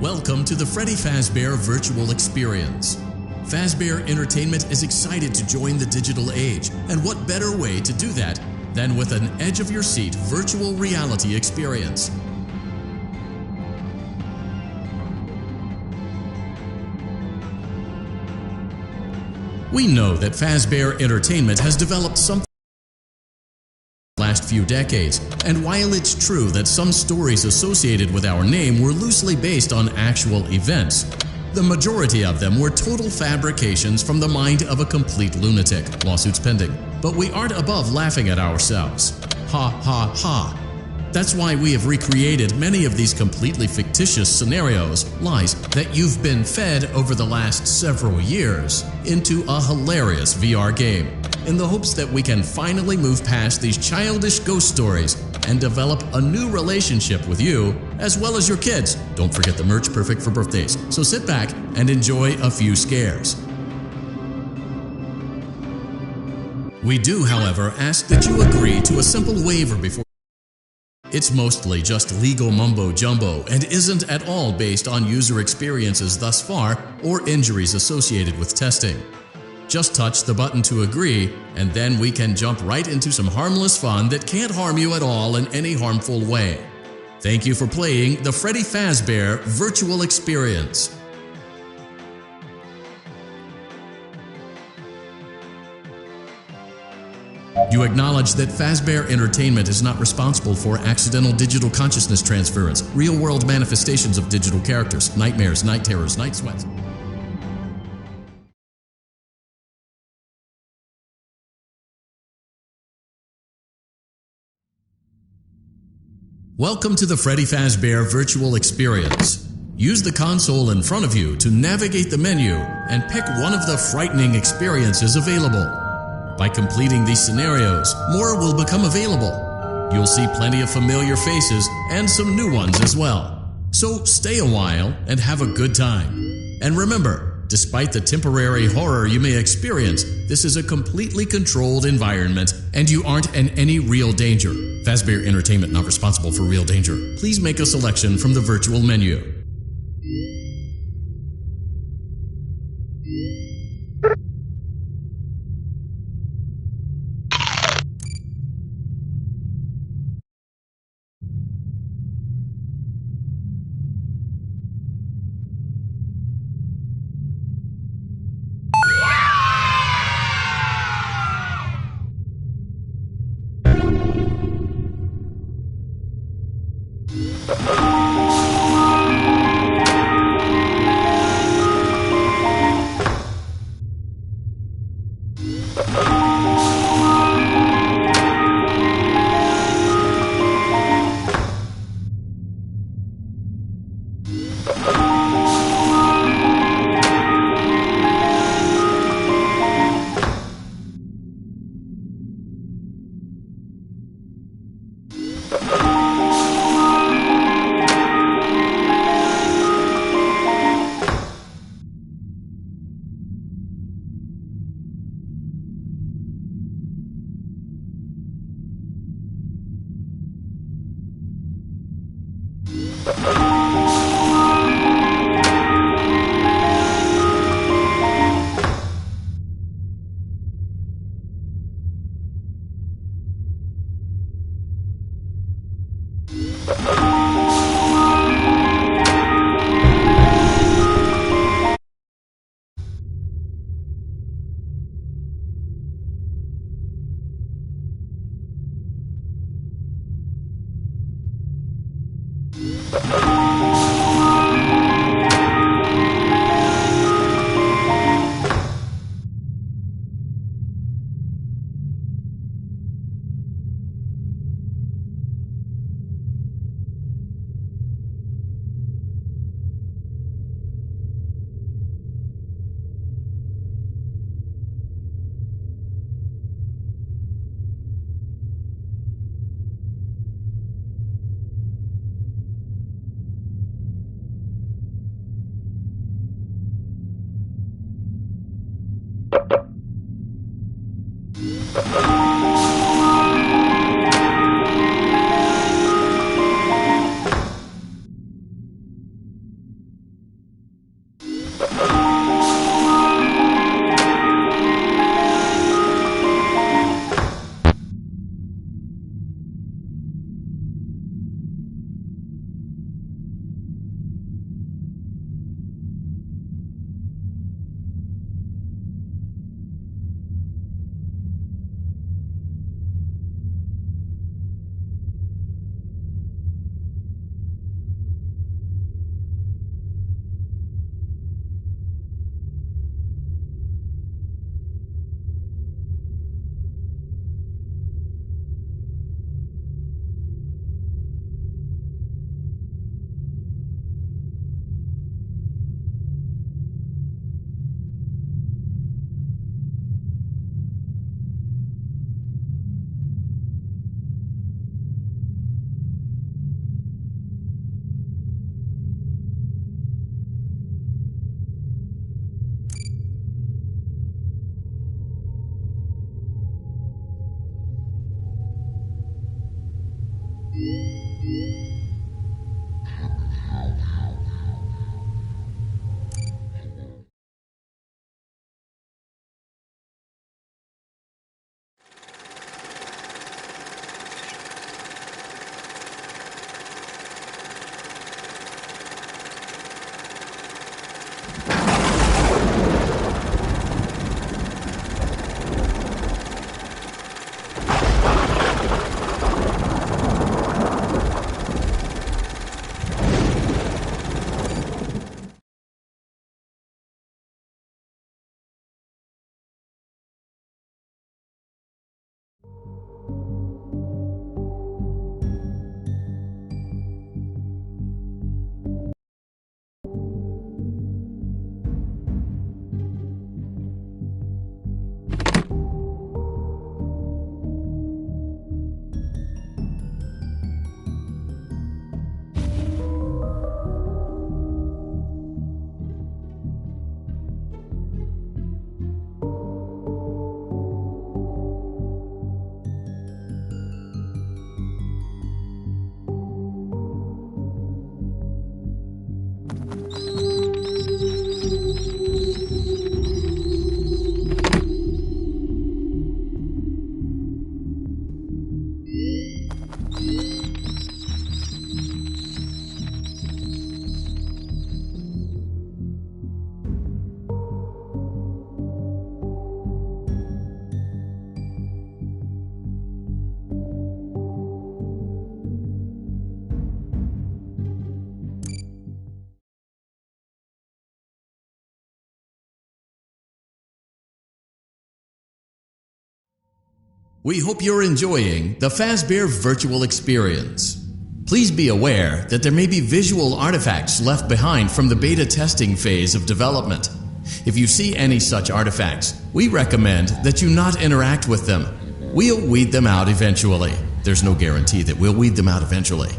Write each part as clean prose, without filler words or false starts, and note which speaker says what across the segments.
Speaker 1: Welcome to the Freddy Fazbear Virtual Experience. Fazbear Entertainment is excited to join the digital age, and what better way to do that than with an edge-of-your-seat virtual reality experience. We know that Fazbear Entertainment has developed something last few decades, and while it's true that some stories associated with our name were loosely based on actual events, the majority of them were total fabrications from the mind of a complete lunatic, lawsuits pending. But we aren't above laughing at ourselves. Ha ha ha. That's why we have recreated many of these completely fictitious scenarios, lies, that you've been fed over the last several years into a hilarious VR game, in the hopes that we can finally move past these childish ghost stories and develop a new relationship with you as well as your kids. Don't forget the merch, perfect for birthdays. So sit back and enjoy a few scares. We do, however, ask that you agree to a simple waiver before. It's mostly just legal mumbo-jumbo and isn't at all based on user experiences thus far or injuries associated with testing. Just touch the button to agree, and then we can jump right into some harmless fun that can't harm you at all in any harmful way. Thank you for playing the Freddy Fazbear Virtual Experience. You acknowledge that Fazbear Entertainment is not responsible for accidental digital consciousness transference, real-world manifestations of digital characters, nightmares, night terrors, night sweats. Welcome to the Freddy Fazbear Virtual Experience. Use the console in front of you to navigate the menu and pick one of the frightening experiences available. By completing these scenarios, more will become available. You'll see plenty of familiar faces and some new ones as well. So stay a while and have a good time. And remember, despite the temporary horror you may experience, this is a completely controlled environment and you aren't in any real danger. Fazbear Entertainment not responsible for real danger. Please make a selection from the virtual menu. We hope you're enjoying the Fazbear virtual experience. Please be aware that there may be visual artifacts left behind from the beta testing phase of development. If you see any such artifacts, we recommend that you not interact with them. We'll weed them out eventually. There's no guarantee that we'll weed them out eventually.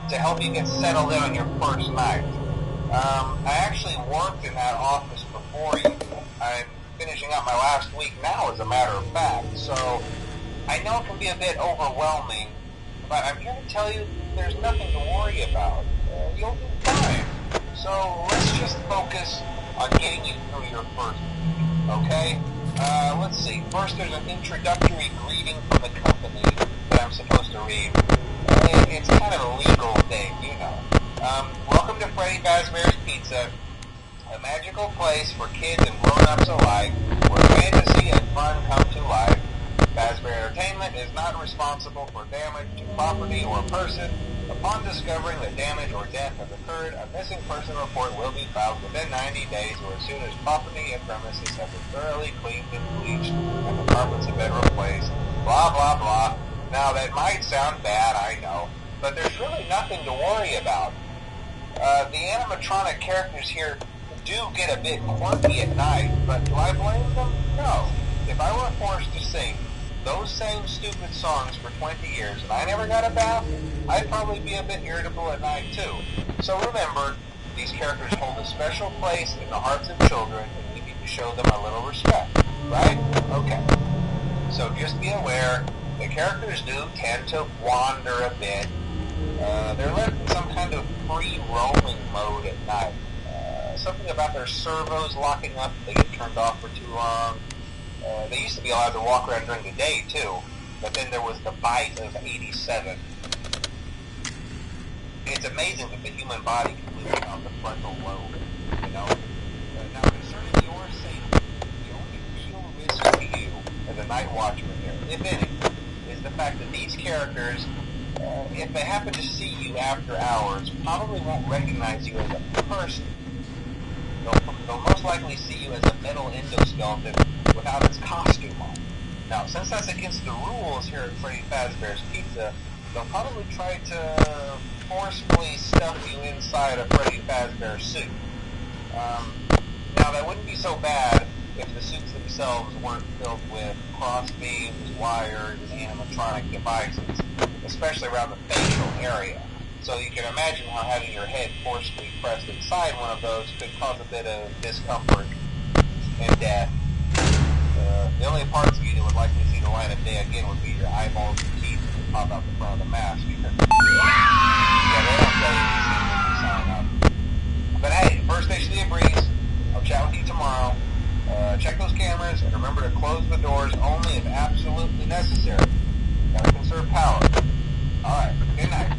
Speaker 2: To help you get settled in on your first night. I actually worked in that office before you. I'm finishing up my last week now, as a matter of fact, so I know it can be a bit overwhelming, but I'm here to tell you there's nothing to worry about. You'll be fine. So let's just focus on getting you through your first week, okay? Let's see. First, there's an introductory greeting from the company that I'm supposed to read. It's kind of a legal thing, you know. Welcome to Freddy Fazbear's Pizza, a magical place for kids and grown-ups alike, where fantasy and fun come to life. Fazbear Entertainment is not responsible for damage to property or person. Upon discovering that damage or death has occurred, a missing person report will be filed within 90 days or as soon as property and premises have been thoroughly cleaned and bleached and the carpets have been replaced. Blah, blah, blah. Now, that might sound bad, I know, but there's really nothing to worry about. The animatronic characters here do get a bit quirky at night, but do I blame them? No. If I were forced to sing those same stupid songs for 20 years and I never got a bath, I'd probably be a bit irritable at night too. So remember, these characters hold a special place in the hearts of children and we need to show them a little respect, right? Okay. So just be aware, the characters do tend to wander a bit. They're left in some kind of free roaming mode at night. Something about their servos locking up if they get turned off for too long. They used to be allowed to walk around during the day too. but then there was the bite of 87. It's amazing that the human body can lose on the frontal lobe, you know. Now, concerning your safety, the only real risk to you as a night watchman here, if any, is the fact that these characters, if they happen to see you after hours, probably won't recognize you as a person. They'll most likely see you as a metal endoskeleton without its costume on. Now, since that's against the rules here at Freddy Fazbear's Pizza, they'll probably try to forcefully stuff you inside a Freddy Fazbear suit. Now, that wouldn't be so bad if the suits themselves weren't filled with cross beams, wires, and animatronic devices, especially around the facial area. So you can imagine how having your head forcefully pressed inside one of those could cause a bit of discomfort and death. The only parts of you that would likely see the light of day again would be your eyeballs and teeth that pop out the front of the mask. Yeah, they don't tell you these things when you sign up. But hey, first station of the breeze. I'll chat with you tomorrow. Check those cameras and remember to close the doors only if absolutely necessary. Gotta conserve power. Alright, good night.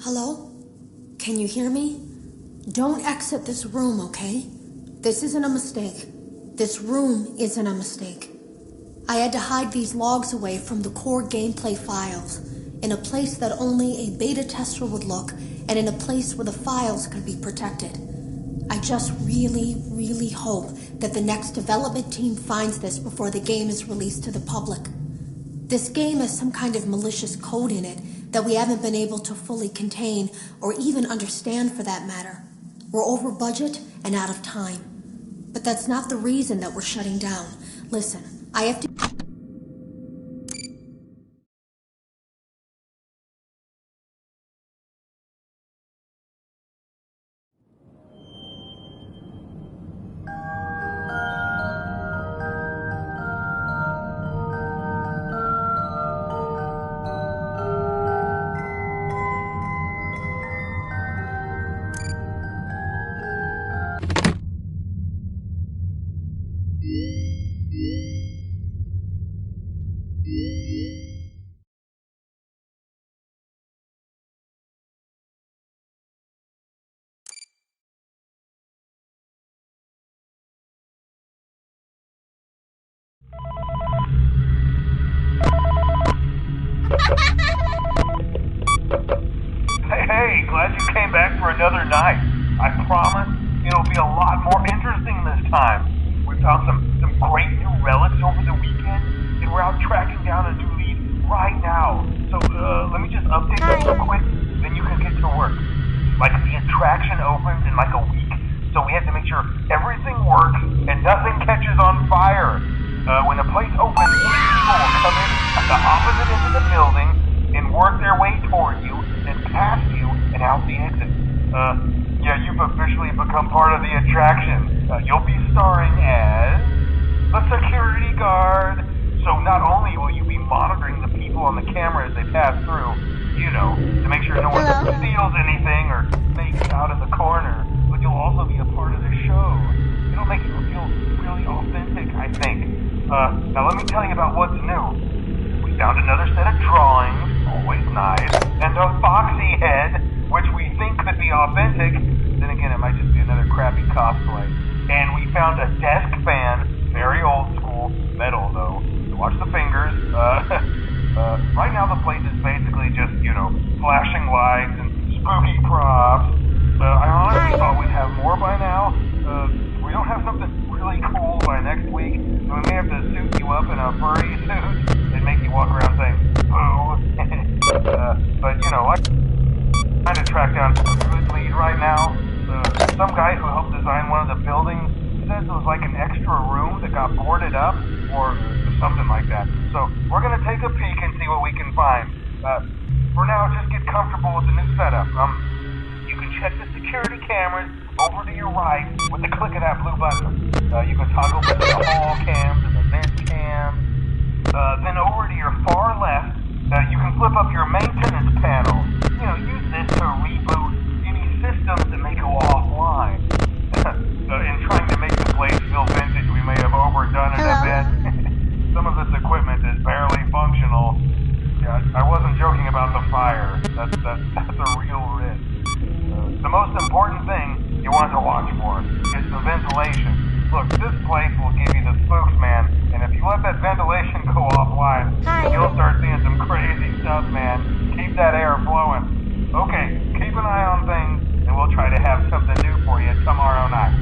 Speaker 3: Hello? Can you hear me? Don't exit this room, okay? This isn't a mistake. This room isn't a mistake. I had to hide these logs away from the core gameplay files, in a place that only a beta tester would look, and in a place where the files could be protected. I just really, really hope that the next development team finds this before the game is released to the public. This game has some kind of malicious code in it that we haven't been able to fully contain or even understand for that matter. We're over budget and out of time. But that's not the reason that we're shutting down. Listen, I have to...
Speaker 4: Hey, glad you came back for another night. I promise it'll be a lot more interesting this time. We found some great new relics over the weekend, and we're out tracking down a new lead right now. So, let me just update you real quick, then you can get to work. Like, the attraction opens in like a week, so we have to make sure everything works and nothing catches on fire. When the place opens, people will come in at the opposite end of the building and work their way toward you, then past you, and out the exit. Yeah, you've officially become part of the attraction. You'll be starring as a security guard. So not only will you be monitoring the people on the camera as they pass through, you know, to make sure no one steals anything or makes out in the corner, but you'll also be a part of the show. It'll make you feel really authentic, I think. Now let me tell you about what's new. We found another set of drawings, always nice, and a foxy head, which we think could be authentic. Then again, it might just be another crappy cosplay. And we found a desk fan, very old school, metal though. So watch the fingers. Right now the place is basically just, you know, flashing lights and spooky props. I honestly thought we'd have more by now. We don't have something really cool by next week, so we may have to suit you up in a furry suit and make you walk around saying, boo. But, you know, I'm trying to track down a good lead right now. Some guy who helped design one of the buildings says it was like an extra room that got boarded up, or something like that. So, we're going to take a peek and see what we can find. For now, just get comfortable with the new setup. You can check the security cameras over to your right with the click of that blue button. You can toggle between the hall cams and the vent cams. Then over to your far left, you can flip up your maintenance panel. You know, use this to reboot any systems that may go offline. In trying to make the place feel vintage, we may have overdone it a bit. Some of this equipment is barely functional. Yeah, I wasn't joking about the fire. That's a real risk. The most important thing you want to watch for is the ventilation. Look, this place will give you the spooks, man, and if you let that ventilation go offline, you'll start seeing some crazy stuff, man. Keep that air flowing. Okay, keep an eye on things, and we'll try to have something new for you tomorrow night.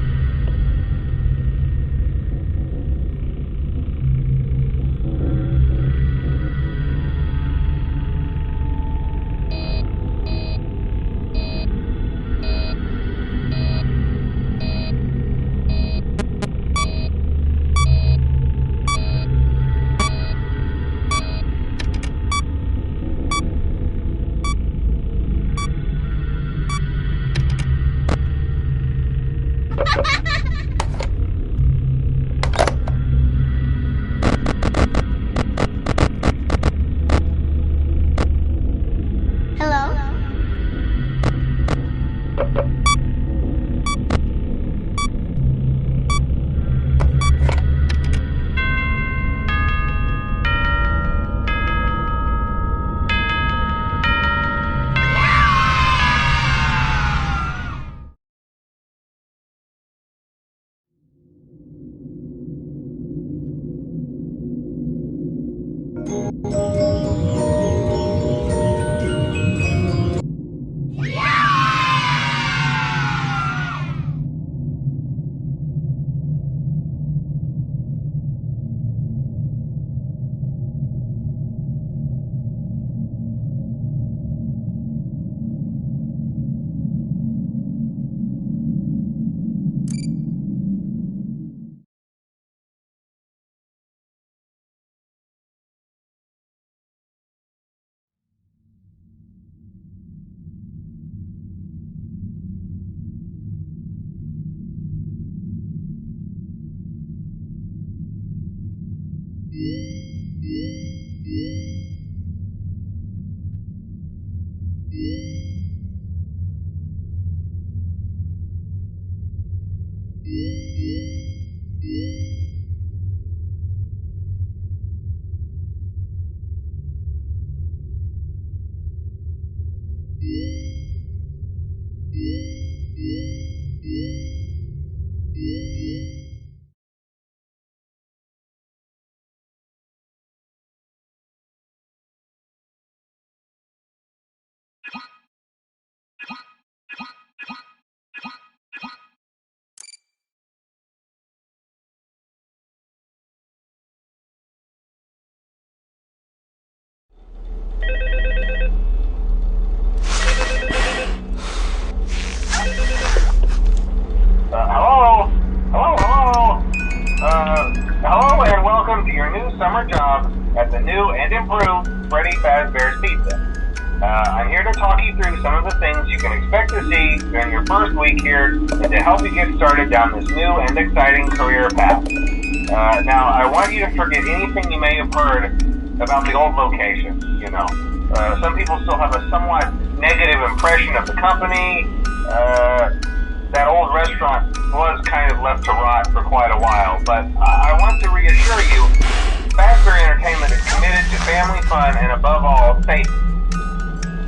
Speaker 2: Hello and welcome to your new summer job at the new and improved Freddy Fazbear's Pizza. I'm here to talk you through some of the things you can expect to see during your first week here and to help you get started down this new and exciting career path. Now, I want you to forget anything you may have heard about the old location, some people still have a somewhat negative impression of the company. That old restaurant was kind of left to rot for quite a while, but I want to reassure you, Fazbear Entertainment is committed to family fun and above all, safety.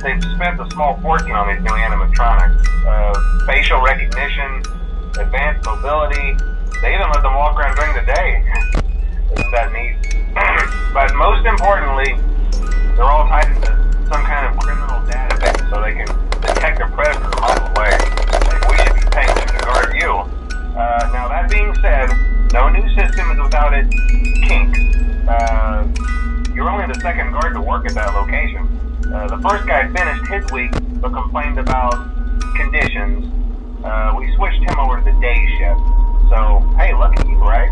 Speaker 2: They've spent a small fortune on these new animatronics. Facial recognition, advanced mobility, they even let them walk around during the day. Isn't that neat? But most importantly, they're all tied into some kind of criminal database so they can detect a predator a mile away. We should be paying them to guard you. Now that being said, no new system is without its kinks. You're only the second guard to work at that location. The first guy finished his week but complained about conditions. We switched him over to the day shift. So, hey, lucky you, right?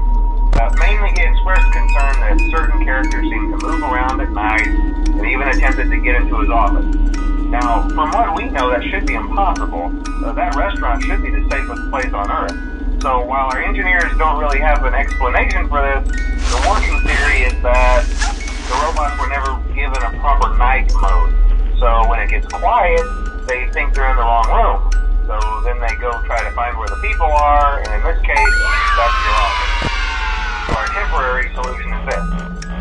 Speaker 2: Mainly he expressed concern that certain characters seemed to move around at night and even attempted to get into his office. Now, from what we know, that should be impossible. That restaurant should be the safest place on Earth. So while our engineers don't really have an explanation for this, the working theory is that the robots were never given a proper night mode. So when it gets quiet, they think they're in the wrong room. So then they go try to find where the people are, and in this case, that's your office. So our temporary solution is this.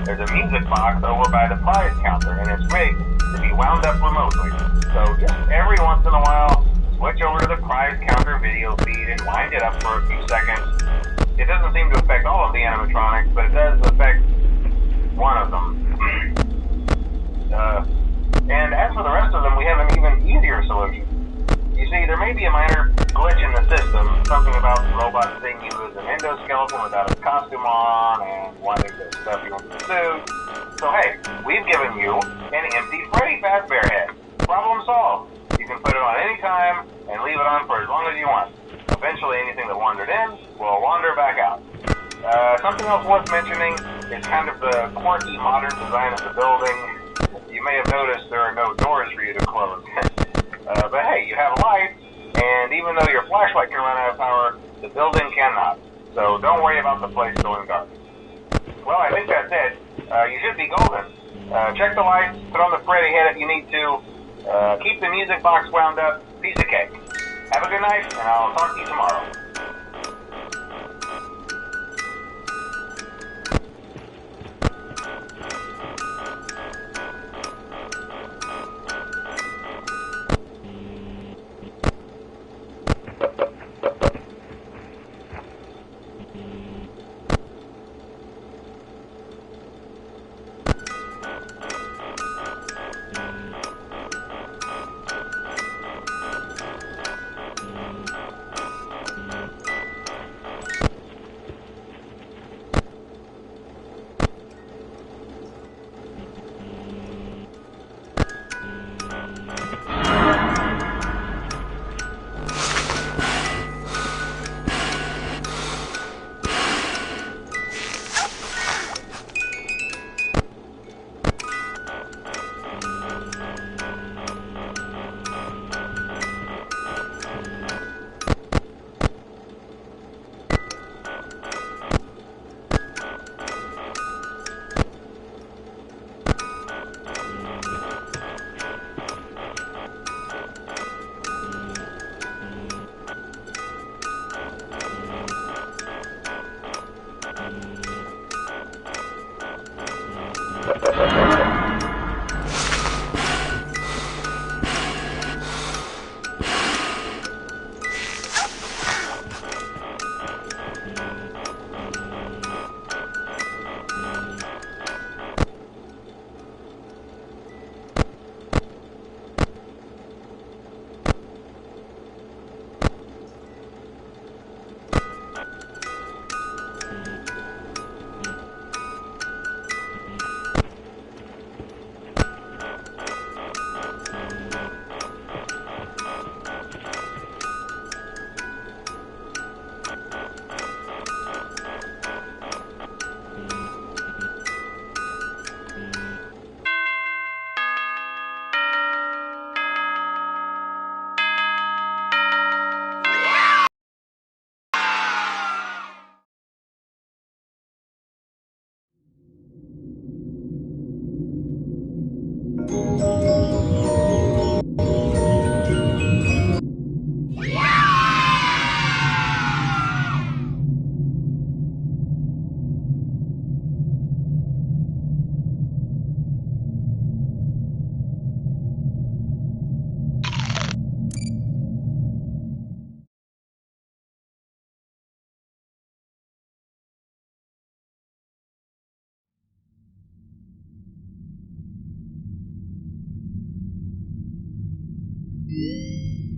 Speaker 2: There's a music box over by the prize counter, and it's rigged to be wound up remotely. So just every once in a while, switch over to the prize counter video feed and wind it up for a few seconds. It doesn't seem to affect all of the animatronics, but it does affect one of them. And as for the rest of them, we have an even easier solution. You see, there may be a minor glitch in the system, something about the robot seeing you as an endoskeleton without a costume on and wanting to stuff you into the suit. So hey, we've given you an empty Freddy Fazbear head. Problem solved. You can put it on any time and leave it on for as long as you want. Eventually anything that wandered in will wander back out. Something else worth mentioning is kind of the quirky modern design of the building. You may have noticed there are no doors for you to close. But hey, you have lights, and even though your flashlight can run out of power, the building cannot. So don't worry about the place going dark. Well, I think that's it. You should be golden. Check the lights, put on the Freddy head if you need to. Keep the music box wound up. Piece of cake. Have a good night, and I'll talk to you tomorrow.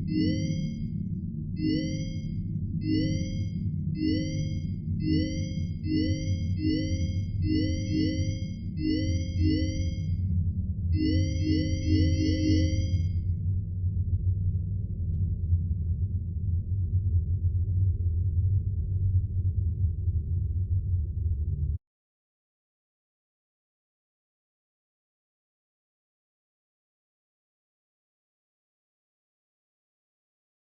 Speaker 5: you